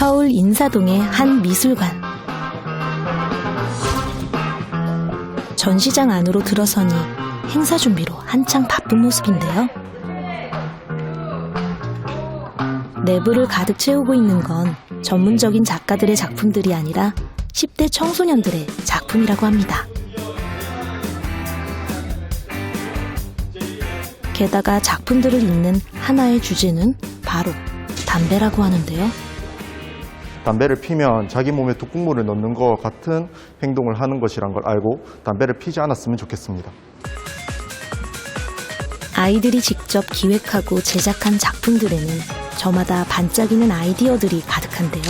서울 인사동의 한 미술관. 전시장 안으로 들어서니 행사 준비로 한창 바쁜 모습인데요. 내부를 가득 채우고 있는 건 전문적인 작가들의 작품들이 아니라 10대 청소년들의 작품이라고 합니다. 게다가 작품들을 잇는 하나의 주제는 바로 담배라고 하는데요. 담배를 피면 자기 몸에 독극물을 넣는 것 같은 행동을 하는 것이란 걸 알고 담배를 피지 않았으면 좋겠습니다. 아이들이 직접 기획하고 제작한 작품들에는 저마다 반짝이는 아이디어들이 가득한데요.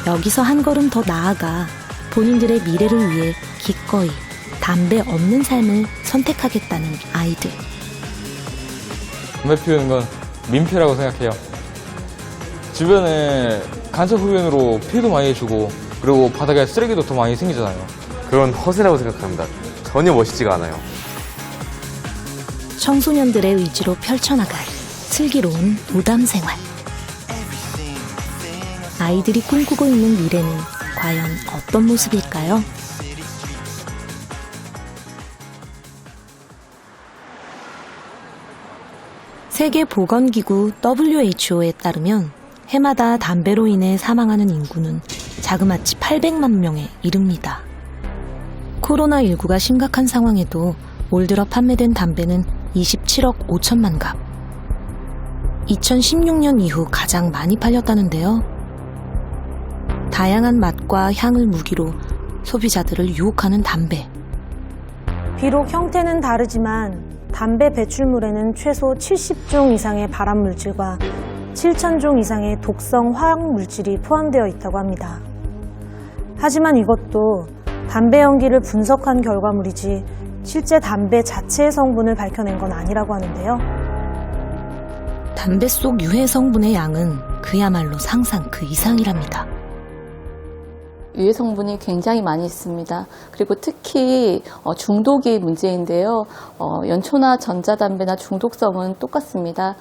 여기서 한 걸음 더 나아가 본인들의 미래를 위해 기꺼이 담배 없는 삶을 선택하겠다는 아이들. 담배 피우는 건 민폐라고 생각해요. 주변에 간접 흡연으로 피해도 많이 해주고 그리고 바닥에 쓰레기도 더 많이 생기잖아요. 그건 허세라고 생각합니다. 전혀 멋있지가 않아요. 청소년들의 의지로 펼쳐나갈 슬기로운 무담 생활. 아이들이 꿈꾸고 있는 미래는 과연 어떤 모습일까요? 세계보건기구 WHO에 따르면 해마다 담배로 인해 사망하는 인구는 자그마치 800만 명에 이릅니다. 코로나19가 심각한 상황에도 올 들어 판매된 담배는 27억 5천만 갑. 2016년 이후 가장 많이 팔렸다는데요. 다양한 맛과 향을 무기로 소비자들을 유혹하는 담배. 비록 형태는 다르지만 담배 배출물에는 최소 70종 이상의 발암물질과 7,000종 이상의 독성 화학물질이 포함되어 있다고 합니다. 하지만 이것도 담배 연기를 분석한 결과물이지 실제 담배 자체의 성분을 밝혀낸 건 아니라고 하는데요. 담배 속 유해 성분의 양은 그야말로 상상 그 이상이랍니다. 유해 성분이 굉장히 많이 있습니다. 그리고 특히 중독이 문제인데요. 연초나 전자담배나 중독성은 똑같습니다.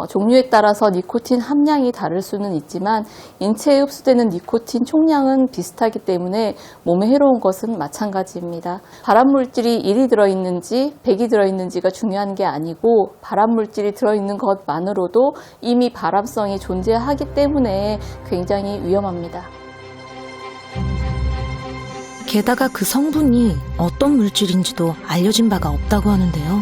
종류에 따라서 니코틴 함량이 다를 수는 있지만 인체에 흡수되는 니코틴 총량은 비슷하기 때문에 몸에 해로운 것은 마찬가지입니다. 발암물질이 1이 들어있는지 100이 들어있는지가 중요한 게 아니고 발암물질이 들어있는 것만으로도 이미 발암성이 존재하기 때문에 굉장히 위험합니다. 게다가 그 성분이 어떤 물질인지도 알려진 바가 없다고 하는데요.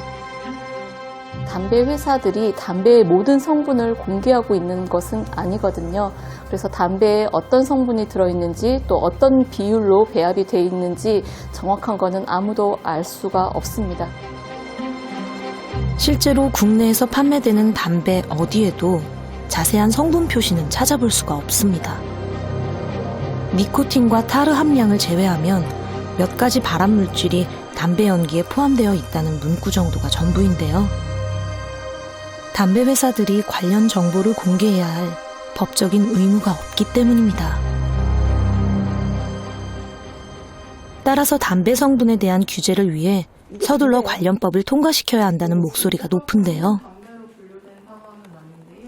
담배 회사들이 담배의 모든 성분을 공개하고 있는 것은 아니거든요. 그래서 담배에 어떤 성분이 들어있는지 또 어떤 비율로 배합이 되어 있는지 정확한 거는 아무도 알 수가 없습니다. 실제로 국내에서 판매되는 담배 어디에도 자세한 성분 표시는 찾아볼 수가 없습니다. 니코틴과 타르 함량을 제외하면 몇 가지 발암물질이 담배 연기에 포함되어 있다는 문구 정도가 전부인데요. 담배 회사들이 관련 정보를 공개해야 할 법적인 의무가 없기 때문입니다. 따라서 담배 성분에 대한 규제를 위해 서둘러 관련법을 통과시켜야 한다는 목소리가 높은데요.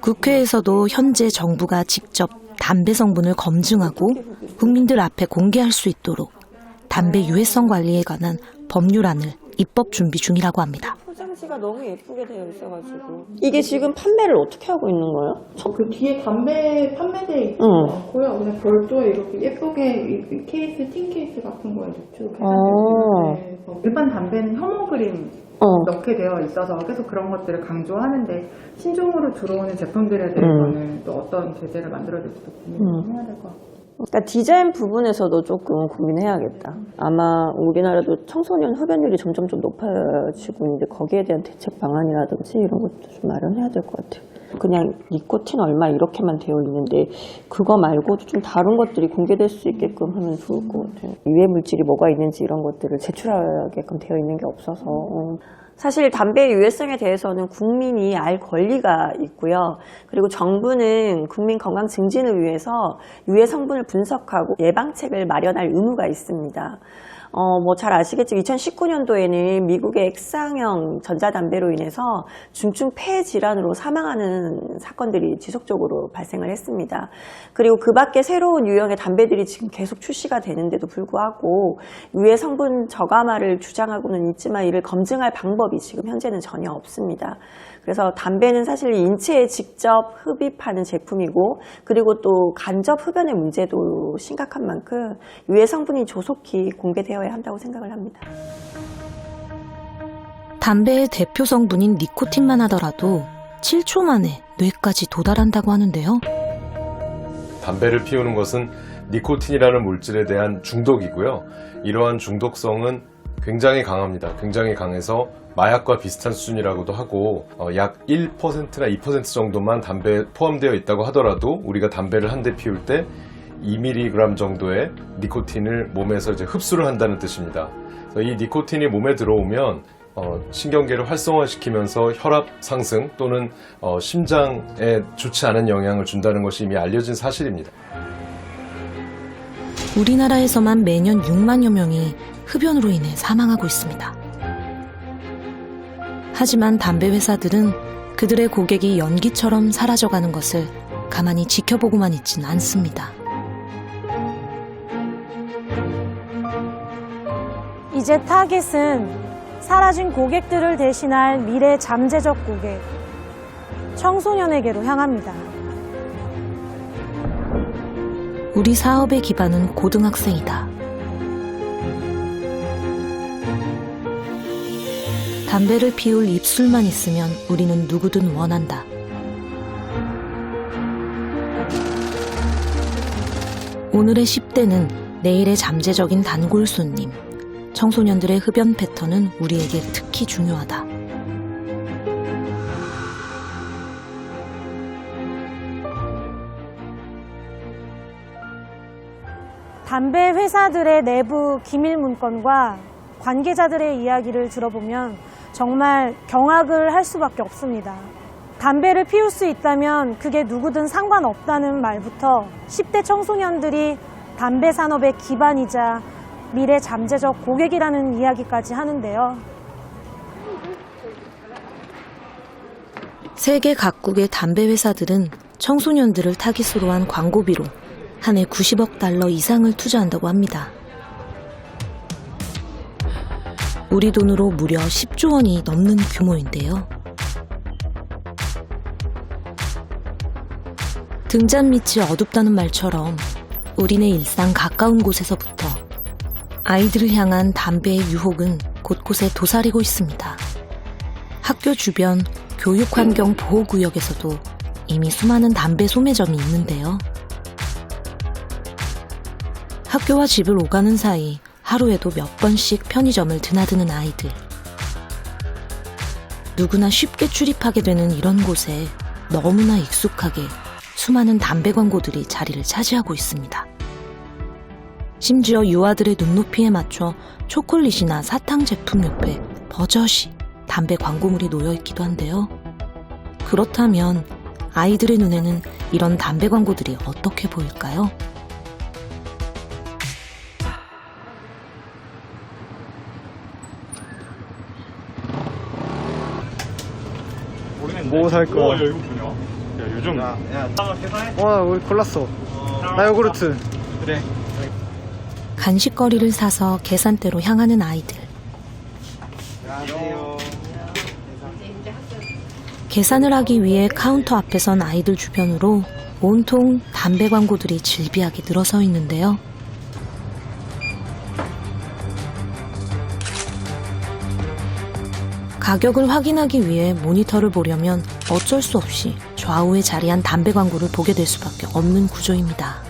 국회에서도 현재 정부가 직접 담배 성분을 검증하고 국민들 앞에 공개할 수 있도록 담배 유해성 관리에 관한 법률안을 입법 준비 중이라고 합니다. 포장지가 너무 예쁘게 되어 있어가지고 이게 지금 판매를 어떻게 하고 있는 거예요? 그 뒤에 담배 판매대에 있지 않고요. 그냥 별도의 이렇게 예쁘게 케이스, 틴 케이스 같은 거에 노출해서 일반 담배는 혐오 그림 넣게 되어 있어서 계속 그런 것들을 강조하는데 신종으로 들어오는 제품들에 대해서는 또 어떤 제재를 만들어질지도 고민해야 될 것 같아요. 그러니까 디자인 부분에서도 조금 고민해야겠다. 아마 우리나라도 청소년 흡연율이 점점 좀 높아지고 있는데 거기에 대한 대책 방안이라든지 이런 것도 좀 마련해야 될 것 같아요. 그냥 니코틴 얼마 이렇게만 되어 있는데 그거 말고도 좀 다른 것들이 공개될 수 있게끔 하면 좋을 것 같아요. 유해 물질이 뭐가 있는지 이런 것들을 제출하게끔 되어 있는 게 없어서 사실 담배의 유해성에 대해서는 국민이 알 권리가 있고요. 그리고 정부는 국민 건강 증진을 위해서 유해 성분을 분석하고 예방책을 마련할 의무가 있습니다. 뭐 잘 아시겠지만 2019년도에는 미국의 액상형 전자담배로 인해서 중증 폐 질환으로 사망하는 사건들이 지속적으로 발생을 했습니다. 그리고 그 밖에 새로운 유형의 담배들이 지금 계속 출시가 되는데도 불구하고 유해 성분 저감화를 주장하고는 있지만 이를 검증할 방법이 지금 현재는 전혀 없습니다. 그래서 담배는 사실 인체에 직접 흡입하는 제품이고 그리고 또 간접 흡연의 문제도 심각한 만큼 유해 성분이 조속히 공개되어야 한다고 생각을 합니다. 담배의 대표 성분인 니코틴만 하더라도 7초 만에 뇌까지 도달한다고 하는데요. 담배를 피우는 것은 니코틴이라는 물질에 대한 중독이고요. 이러한 중독성은 굉장히 강합니다. 굉장히 강해서 마약과 비슷한 수준이라고도 하고 약 1%나 2% 정도만 담배에 포함되어 있다고 하더라도 우리가 담배를 한 대 피울 때 2mg 정도의 니코틴을 몸에서 이제 흡수를 한다는 뜻입니다. 그래서 이 니코틴이 몸에 들어오면 신경계를 활성화시키면서 혈압 상승 또는 심장에 좋지 않은 영향을 준다는 것이 이미 알려진 사실입니다. 우리나라에서만 매년 6만여 명이 흡연으로 인해 사망하고 있습니다. 하지만 담배 회사들은 그들의 고객이 연기처럼 사라져가는 것을 가만히 지켜보고만 있진 않습니다. 이제 타깃은 사라진 고객들을 대신할 미래 잠재적 고객, 청소년에게로 향합니다. 우리 사업의 기반은 고등학생이다. 담배를 피울 입술만 있으면 우리는 누구든 원한다. 오늘의 10대는 내일의 잠재적인 단골 손님. 청소년들의 흡연 패턴은 우리에게 특히 중요하다. 담배 회사들의 내부 기밀 문건과 관계자들의 이야기를 들어보면 정말 경악을 할 수밖에 없습니다. 담배를 피울 수 있다면 그게 누구든 상관없다는 말부터 10대 청소년들이 담배 산업의 기반이자 미래 잠재적 고객이라는 이야기까지 하는데요. 세계 각국의 담배 회사들은 청소년들을 타깃으로 한 광고비로 한 해 90억 달러 이상을 투자한다고 합니다. 우리 돈으로 무려 10조 원이 넘는 규모인데요. 등잔 밑이 어둡다는 말처럼 우리네 일상 가까운 곳에서부터 아이들을 향한 담배의 유혹은 곳곳에 도사리고 있습니다. 학교 주변 교육환경 보호구역에서도 이미 수많은 담배 소매점이 있는데요. 학교와 집을 오가는 사이 하루에도 몇 번씩 편의점을 드나드는 아이들. 누구나 쉽게 출입하게 되는 이런 곳에 너무나 익숙하게 수많은 담배 광고들이 자리를 차지하고 있습니다. 심지어 유아들의 눈높이에 맞춰 초콜릿이나 사탕 제품 옆에 버젓이 담배 광고물이 놓여있기도 한데요. 그렇다면 아이들의 눈에는 이런 담배 광고들이 어떻게 보일까요? 뭐 살 거야? 요즘 우리 골랐어. 나 요구르트. 그래. 간식거리를 사서 계산대로 향하는 아이들. 계산을 하기 위해 카운터 앞에 선 아이들 주변으로 온통 담배 광고들이 질비하게 늘어서 있는데요. 가격을 확인하기 위해 모니터를 보려면 어쩔 수 없이 좌우에 자리한 담배 광고를 보게 될 수밖에 없는 구조입니다.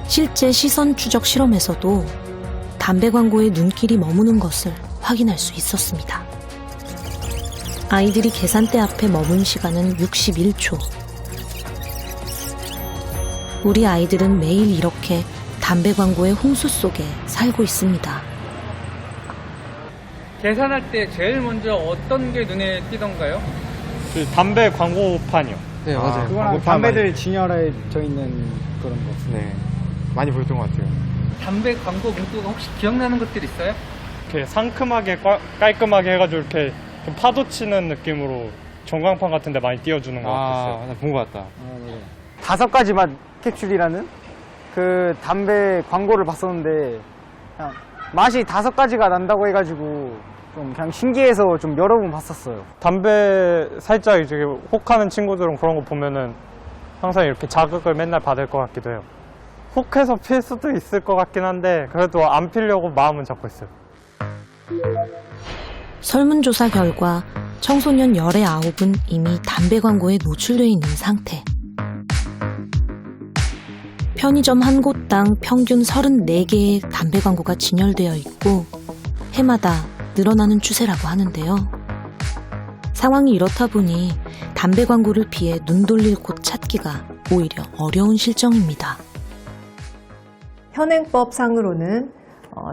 실제 시선 추적 실험에서도 담배 광고에 눈길이 머무는 것을 확인할 수 있었습니다. 아이들이 계산대 앞에 머문 시간은 61초. 우리 아이들은 매일 이렇게 담배 광고의 홍수 속에 살고 있습니다. 계산할 때 제일 먼저 어떤 게 눈에 띄던가요? 그 담배 광고판이요. 네, 맞아요. 그거랑 담배들 진열해져 있는 그런 거. 네, 많이 보였던 것 같아요. 담배 광고 문구가 혹시 기억나는 것들 있어요? 이렇게 상큼하게 깔끔하게 해가지고 이렇게 좀 파도 치는 느낌으로 전광판 같은 데 많이 띄워주는 것 같았어요. 나 본 것 같다. 5가지 맛 캡슐이라는 그 담배 광고를 봤었는데 그냥 맛이 5가지가 난다고 해가지고 좀 그냥 신기해서 좀 여러 번 봤었어요. 담배 살짝 이제 혹하는 친구들은 그런 거 보면은 항상 이렇게 자극을 맨날 받을 것 같기도 해요. 혹해서 필 수도 있을 것 같긴 한데 그래도 안 피려고 마음은 잡고 있어요. 설문조사 결과 청소년 19은 이미 담배 광고에 노출돼 있는 상태. 편의점 한 곳당 평균 34개의 담배 광고가 진열되어 있고 해마다 늘어나는 추세라고 하는데요. 상황이 이렇다 보니 담배 광고를 피해 눈 돌릴 곳 찾기가 오히려 어려운 실정입니다. 현행법상으로는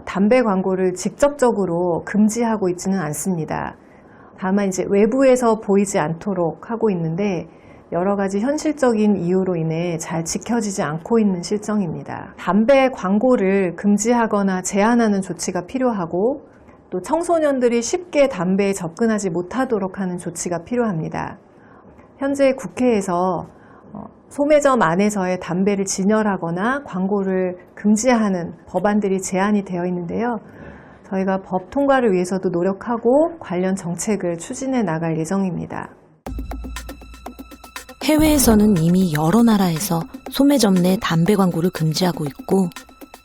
담배 광고를 직접적으로 금지하고 있지는 않습니다. 다만 이제 외부에서 보이지 않도록 하고 있는데 여러 가지 현실적인 이유로 인해 잘 지켜지지 않고 있는 실정입니다. 담배 광고를 금지하거나 제한하는 조치가 필요하고 또 청소년들이 쉽게 담배에 접근하지 못하도록 하는 조치가 필요합니다. 현재 국회에서 소매점 안에서의 담배를 진열하거나 광고를 금지하는 법안들이 제안이 되어 있는데요. 저희가 법 통과를 위해서도 노력하고 관련 정책을 추진해 나갈 예정입니다. 해외에서는 이미 여러 나라에서 소매점 내 담배 광고를 금지하고 있고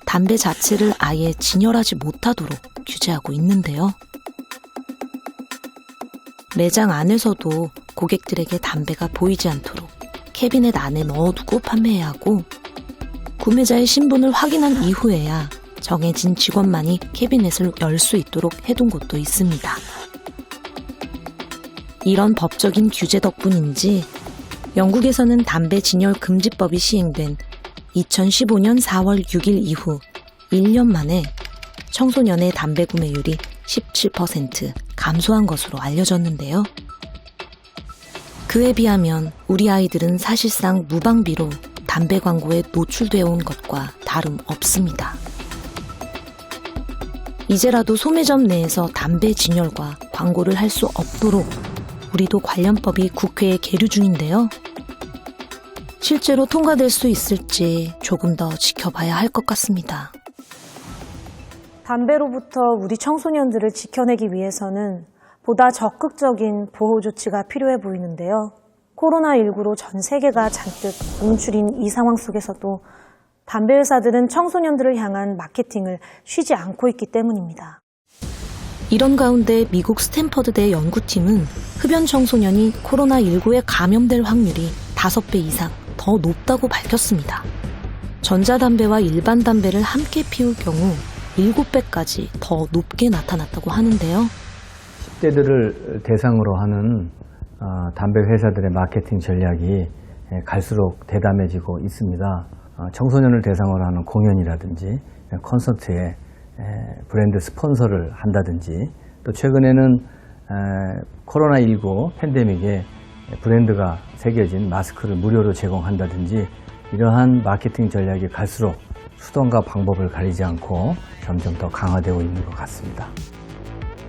담배 자체를 아예 진열하지 못하도록 규제하고 있는데요. 매장 안에서도 고객들에게 담배가 보이지 않도록 캐비넷 안에 넣어두고 판매해야 하고 구매자의 신분을 확인한 이후에야 정해진 직원만이 캐비넷을 열 수 있도록 해둔 곳도 있습니다. 이런 법적인 규제 덕분인지 영국에서는 담배 진열 금지법이 시행된 2015년 4월 6일 이후 1년 만에 청소년의 담배 구매율이 17% 감소한 것으로 알려졌는데요. 그에 비하면 우리 아이들은 사실상 무방비로 담배 광고에 노출되어 온 것과 다름없습니다. 이제라도 소매점 내에서 담배 진열과 광고를 할 수 없도록 우리도 관련법이 국회에 계류 중인데요. 실제로 통과될 수 있을지 조금 더 지켜봐야 할 것 같습니다. 담배로부터 우리 청소년들을 지켜내기 위해서는 보다 적극적인 보호 조치가 필요해 보이는데요. 코로나19로 전 세계가 잔뜩 움츠린 이 상황 속에서도 담배 회사들은 청소년들을 향한 마케팅을 쉬지 않고 있기 때문입니다. 이런 가운데 미국 스탠퍼드대 연구팀은 흡연 청소년이 코로나19에 감염될 확률이 5배 이상 더 높다고 밝혔습니다. 전자담배와 일반 담배를 함께 피울 경우 7배까지 더 높게 나타났다고 하는데요. 10대들을 대상으로 하는 담배 회사들의 마케팅 전략이 갈수록 대담해지고 있습니다. 청소년을 대상으로 하는 공연이라든지 콘서트에 브랜드 스폰서를 한다든지 또 최근에는 코로나19 팬데믹에 브랜드가 새겨진 마스크를 무료로 제공한다든지 이러한 마케팅 전략이 갈수록 수단과 방법을 가리지 않고 점점 더 강화되고 있는 것 같습니다.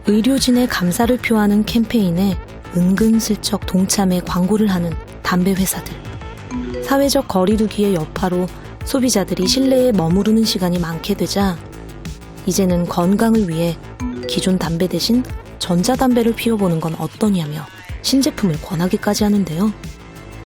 의료진의 감사를 표하는 캠페인에 은근슬쩍 동참해 광고를 하는 담배 회사들. 사회적 거리두기의 여파로 소비자들이 실내에 머무르는 시간이 많게 되자 이제는 건강을 위해 기존 담배 대신 전자담배를 피워보는 건 어떠냐며 신제품을 권하기까지 하는데요.